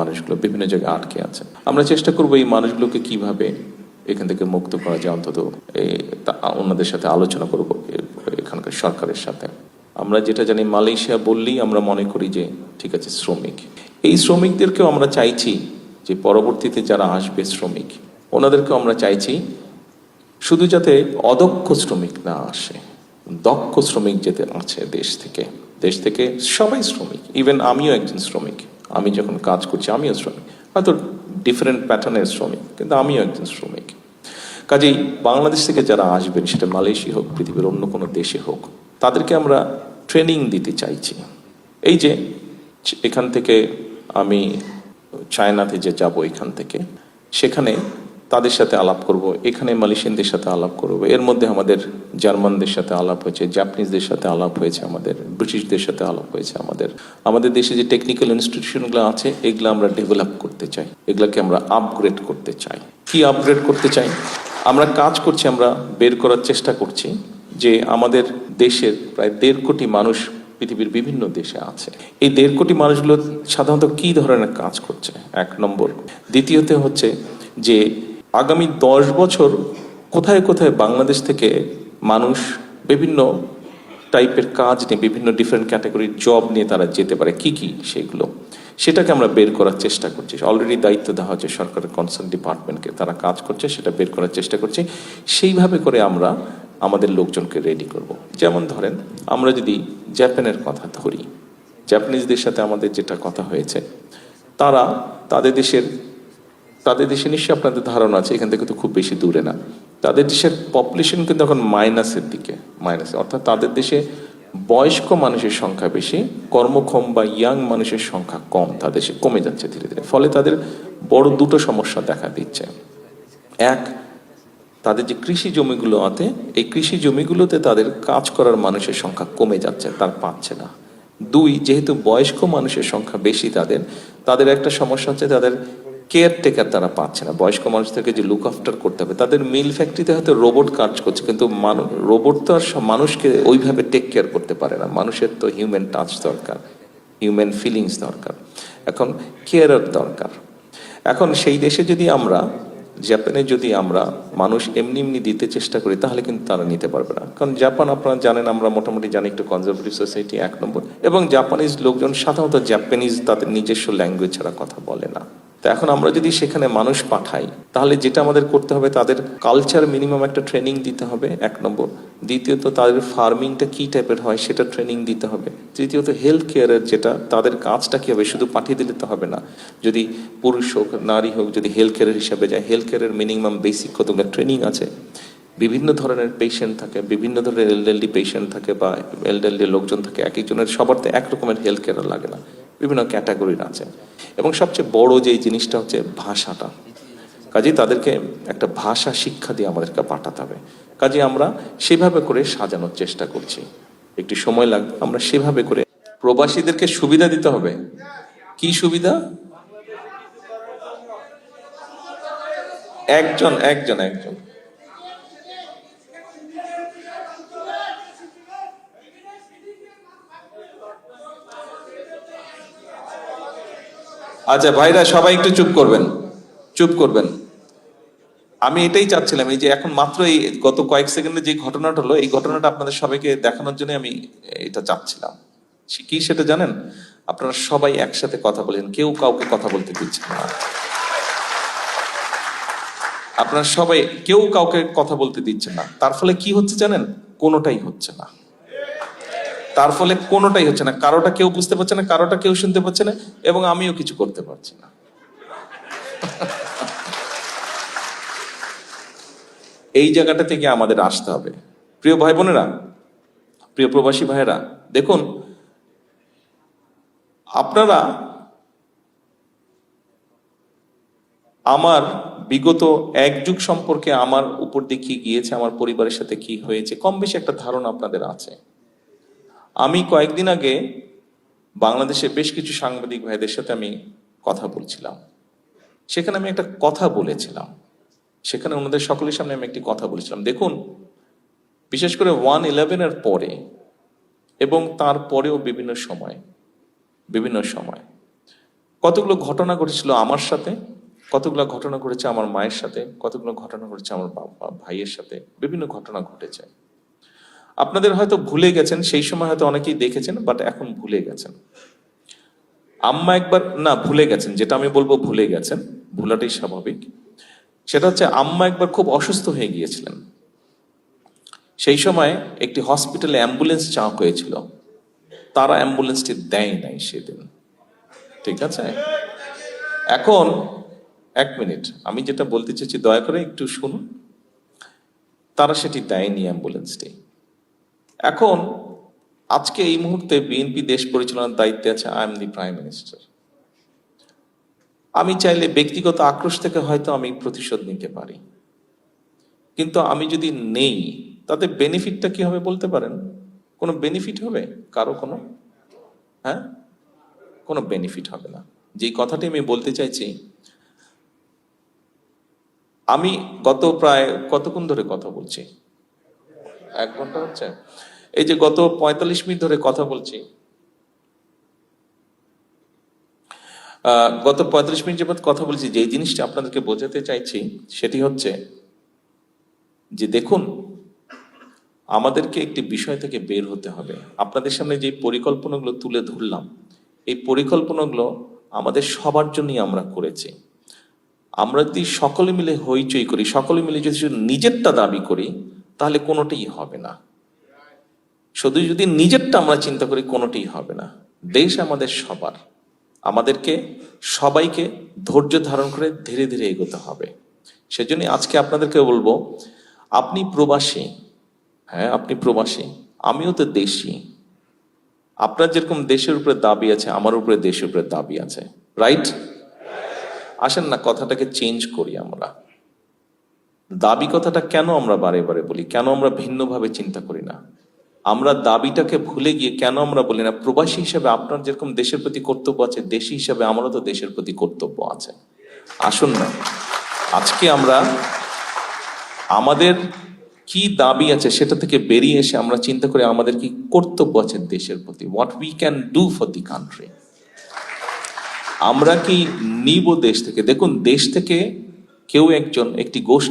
মানুষগুলো বিভিন্ন জায়গায় আটকে আছে। আমরা চেষ্টা করবো এই মানুষগুলোকে কিভাবে এখান থেকে মুক্ত করা যায়, অন্তত ওনাদের সাথে আলোচনা করবো এখানকার সরকারের সাথে। আমরা যেটা জানি, মালয়েশিয়া বললেই আমরা মনে করি যে ঠিক আছে শ্রমিক, এই শ্রমিকদেরকেও আমরা চাইছি যে পরবর্তীতে যারা আসবে শ্রমিক, ওনাদেরকেও আমরা চাইছি শুধু যাতে অদক্ষ শ্রমিক না আসে, দক্ষ শ্রমিক যেতে আছে দেশ থেকে সবাই শ্রমিক। ইভেন আমিও একজন শ্রমিক, আমি যখন কাজ করছি আমিও শ্রমিক, হয়তো ডিফারেন্ট প্যাটার্নের শ্রমিক, কিন্তু আমিও একজন শ্রমিক। কাজেই বাংলাদেশ থেকে যারা আসবেন, সেটা মালয়েশিয়া হোক, পৃথিবীর অন্য কোনো দেশে হোক, তাদেরকে আমরা ট্রেনিং দিতে চাইছি। এই যে এখান থেকে আমি চায়নাতে যে যাব, এখান থেকে সেখানে তাদের সাথে আলাপ করব, এখানে মালয়েশিয়ানদের সাথে আলাপ করব, এর মধ্যে আমাদের জার্মানদের সাথে আলাপ হয়েছে, জাপানিজদের সাথে আলাপ হয়েছে, আমাদের ব্রিটিশদের সাথে আলাপ হয়েছে। আমাদের দেশে যে টেকনিক্যাল ইনস্টিটিউশনগুলো আছে, এগুলো আমরা ডেভেলপ করতে চাই, এগুলোকে আমরা আপগ্রেড করতে চাই। কি আপগ্রেড করতে চাই? আমরা কাজ করছি, আমরা বের করার চেষ্টা করছি যে আমাদের দেশের প্রায় 1.5 কোটি মানুষ পৃথিবীর বিভিন্ন দেশে আছে। এই 1.5 কোটি মানুষগুলো সাধারণত কি ধরনের কাজ করছে, 1 নম্বর। দ্বিতীয়তে হচ্ছে যে আগামী 10 বছর কোথায় কোথায় বাংলাদেশ থেকে মানুষ বিভিন্ন টাইপের কাজ নিয়ে, বিভিন্ন ডিফারেন্ট ক্যাটাগরির জব নিয়ে তারা যেতে পারে, কি সেগুলো, সেটাকে আমরা বের করার চেষ্টা করছি। অলরেডি দায়িত্ব দেওয়া হচ্ছে সরকারের কনসার্ন ডিপার্টমেন্টকে, তারা কাজ করছে, সেটা বের করার চেষ্টা করছি। সেইভাবে করে আমরা আমাদের লোকজনকে রেডি করব। যেমন ধরেন, আমরা যদি জাপানের কথা ধরি, জাপানিজদের সাথে আমাদের যেটা কথা হয়েছে, তারা তাদের দেশে নিশ্চয়ই আপনাদের ধারণা আছে, এখান থেকে তো খুব বেশি দূরে না, তাদের দেশের পপুলেশন কিন্তু এখন মাইনাসের দিকে, অর্থাৎ তাদের দেশে বয়স্ক মানুষের সংখ্যা বেশি, কর্মক্ষম বা ইয়াং মানুষের সংখ্যা কম, তাদের দেশে কমে যাচ্ছে ধীরে ধীরে। ফলে তাদের বড় 2টো সমস্যা দেখা দিচ্ছে। এক, তাদের যে কৃষি জমিগুলো আছে, এই কৃষি জমিগুলোতে তাদের কাজ করার মানুষের সংখ্যা কমে যাচ্ছে, তার পাচ্ছে না। 2, যেহেতু বয়স্ক মানুষের সংখ্যা বেশি, তাদের একটা সমস্যা হচ্ছে, তাদের কেয়ারটেকার তারা পাচ্ছে না। বয়স্ক মানুষদেরকে যে লুক আফটার করতে হবে, তাদের মিল ফ্যাক্টরিতে হয়তো রোবট কাজ করছে, কিন্তু রোবট তো আর মানুষকে ওইভাবে টেক কেয়ার করতে পারে না। মানুষের তো হিউম্যান টাচ দরকার, হিউম্যান ফিলিংস দরকার, এখন কেয়ারার দরকার। এখন সেই দেশে যদি আমরা, জাপানে যদি আমরা মানুষ এমনি দিতে চেষ্টা করি, তাহলে কিন্তু তারা নিতে পারবে না। কারণ জাপান, আপনারা জানেন, আমরা মোটামুটি জানি, একটু কনজারভেটিভ সোসাইটি 1 নম্বর, এবং জাপানিজ লোকজন সাধারণত জাপানিজ তাদের নিজস্ব ল্যাঙ্গুয়েজ ছাড়া কথা বলে না। তো এখন আমরা যদি সেখানে মানুষ পাঠাই, তাহলে যেটা আমাদের করতে হবে, তাদের কালচার মিনিমাম একটা ট্রেনিং দিতে হবে, 1 নম্বর। দ্বিতীয়ত, তাদের ফার্মিংটা কি টাইপের হয় সেটা ট্রেনিং দিতে হবে। তৃতীয়ত, হেলথ কেয়ারের যেটা, তাদের কাজটা কি হবে, শুধু পাঠিয়ে দিলে তো হবে না। যদি পুরুষ হোক, নারী হোক, যদি হেলথ কেয়ারের হিসাবে যায়, হেলথ কেয়ারের মিনিমাম বেসিক কতগুলো ট্রেনিং আছে। বিভিন্ন ধরনের পেশেন্ট থাকে, বিভিন্ন ধরনের এলডারলি পেশেন্ট থাকে বা এলডারলি লোকজন থাকে, এক একজনের সবার তো এক রকমের হেলথ কেয়ার লাগে না, বিভিন্ন ক্যাটাগরির আছে। এবং সবচেয়ে বড় যে জিনিসটা হচ্ছে ভাষাটা। কাজেই তাদেরকে একটা ভাষা শিক্ষা দিয়ে আমাদেরকে পাঠাতে হবে। কাজে আমরা সেভাবে করে সাজানোর চেষ্টা করছি। একটু সময় লাগবে, আমরা সেভাবে করে প্রবাসীদেরকে সুবিধা দিতে হবে। কি সুবিধা? একজন। আচ্ছা ভাইরা, সবাই একটু চুপ করবেন। আমি এটাই চাচ্ছিলাম, এই যে এখন মাত্র এই গত কয়েক সেকেন্ডে যে ঘটনাটা হলো, এই ঘটনাটা আপনাদের সবাইকে দেখানোর জন্য আমি এটা চাচ্ছিলাম। কি সেটা জানেন? আপনারা সবাই একসাথে কথা বলেন, কেউ কাউকে কথা বলতে দিচ্ছে না। আপনারা সবাই, কেউ কাউকে কথা বলতে দিচ্ছে না। তার ফলে কি হচ্ছে জানেন? কোনোটাই হচ্ছে না। কারোটা কেউ বুঝতে পারছে না, কারোটা কেউ শুনতে পাচ্ছে না, এবং আমিও কিছু করতে পারছি না। এই জায়গাটা থেকে আমাদের আসতে হবে। প্রিয় ভাই বোনেরা, প্রিয় প্রবাসী ভাইয়েরা, দেখুন, আপনারা আমার বিগত 1 যুগ সম্পর্কে আমার উপর দিয়ে কি গিয়েছে, আমার পরিবারের সাথে কি হয়েছে, কম বেশি একটা ধারণা আপনাদের আছে। আমি কয়েকদিন আগে বাংলাদেশের বেশ কিছু সাংবাদিক ভাইদের সাথে আমি কথা বলছিলাম। সেখানে আমি একটা কথা বলেছিলাম, সেখানে ওনাদের সকলের সামনে আমি একটি কথা বলেছিলাম। দেখুন, বিশেষ করে 1/11 পরে এবং তারপরেও বিভিন্ন সময় কতগুলো ঘটনা ঘটেছিল আমার সাথে, কতগুলো ঘটনা ঘটেছে আমার মায়ের সাথে, কতগুলো ঘটনা ঘটেছে আমার বাবা ভাইয়ের সাথে, বিভিন্ন ঘটনা ঘটেছে। আপনাদের হয়তো ভুলে গেছেন, সেই সময় হয়তো অনেকেই দেখেছেন, বাট এখন ভুলে গেছেন। আম্মা একবার, না ভুলে গেছেন, যেটা আমি বলবো ভুলে গেছেন, ভুলাটাই স্বাভাবিক। সেটা হচ্ছে আম্মা একবার খুব অসুস্থ হয়ে গিয়েছিলেন। সেই সময় একটি হসপিটালে অ্যাম্বুলেন্স চাওয়া হয়েছিল, তারা অ্যাম্বুলেন্সটি দেয় নাই সেদিন। ঠিক আছে, এখন এক মিনিট, আমি যেটা বলতে চাইছি দয়া করে একটু শুনুন। তারা সেটি দেয়নি অ্যাম্বুলেন্সটি। এখন আজকে এই মুহূর্তে বিএনপি দেশ পরিচালনার দায়িত্বে আছে, I am the prime minister. আমি চাইলে ব্যক্তিগত আক্রোশ থেকে হয়তো আমি প্রতিশোধ নিতে পারি, কিন্তু আমি যদি নেই তাতে বেনিফিটটা কি হবে বলতে পারেন? কোনো বেনিফিট হবে কারো? কোনো, হ্যাঁ, কোনো বেনিফিট হবে না। যেই কথাটি আমি বলতে চাইছি, আমি গত প্রায় কতক্ষণ ধরে কথা বলছি, 1 ঘন্টা হচ্ছে। এই যে গত 45 মিনিট ধরে কথা বলছি, গত 45 মিনিট যাবত কথা বলছি, যে জিনিসটা আপনাদেরকে বোঝাতে চাইছি সেটি হচ্ছে যে দেখুন, আমাদেরকে একটি বিষয় থেকে বের হতে হবে। আপনাদের সামনে যে পরিকল্পনাগুলো তুলে ধরলাম, এই পরিকল্পনাগুলো আমাদের সবার জন্যই আমরা করেছি। আমরা যদি সকলে মিলে হইচই করি, সকলে মিলে যদি শুধু নিজেরটা দাবি করি, তাহলে কোনোটাই হবে না। শুধু যদি নিজেরটা আমরা চিন্তা করি, কোনোটাই হবে না। দেশ আমাদের সবার, আমাদেরকে সবাইকে ধৈর্য ধারণ করে ধীরে ধীরে এগোতে হবে। সেজন্য আজকে আপনাদেরকে বলবো, আপনি প্রবাসী, হ্যাঁ আপনি প্রবাসী, আমিও তো দেশি। আপনার যেরকম দেশের উপরে দাবি আছে, আমার উপরে দেশের উপরে দাবি আছে, রাইট? আসেন না কথাটাকে চেঞ্জ করি আমরা। দাবি কথাটা কেন আমরা বারে বারে বলি, কেন আমরা ভিন্নভাবে চিন্তা করি না? আমরা দাবিটাকে ভুলে গিয়ে কেন আমরা বলি না, প্রবাসী হিসেবে আপনার যেরকম দেশের প্রতি কর্তব্য আছে, দেশি হিসেবে আমারও তো দেশের প্রতি কর্তব্য আছে। আসুন না আজকে আমরা আমাদের কি দাবি আছে সেটা থেকে বেরিয়ে এসে আমরা চিন্তা করি আমাদের কি কর্তব্য আছে দেশের প্রতি, what we can do for the country. আমরা কি নিব দেশ থেকে? দেখুন, দেশ থেকে কেউ একজন, একটি গোষ্ঠী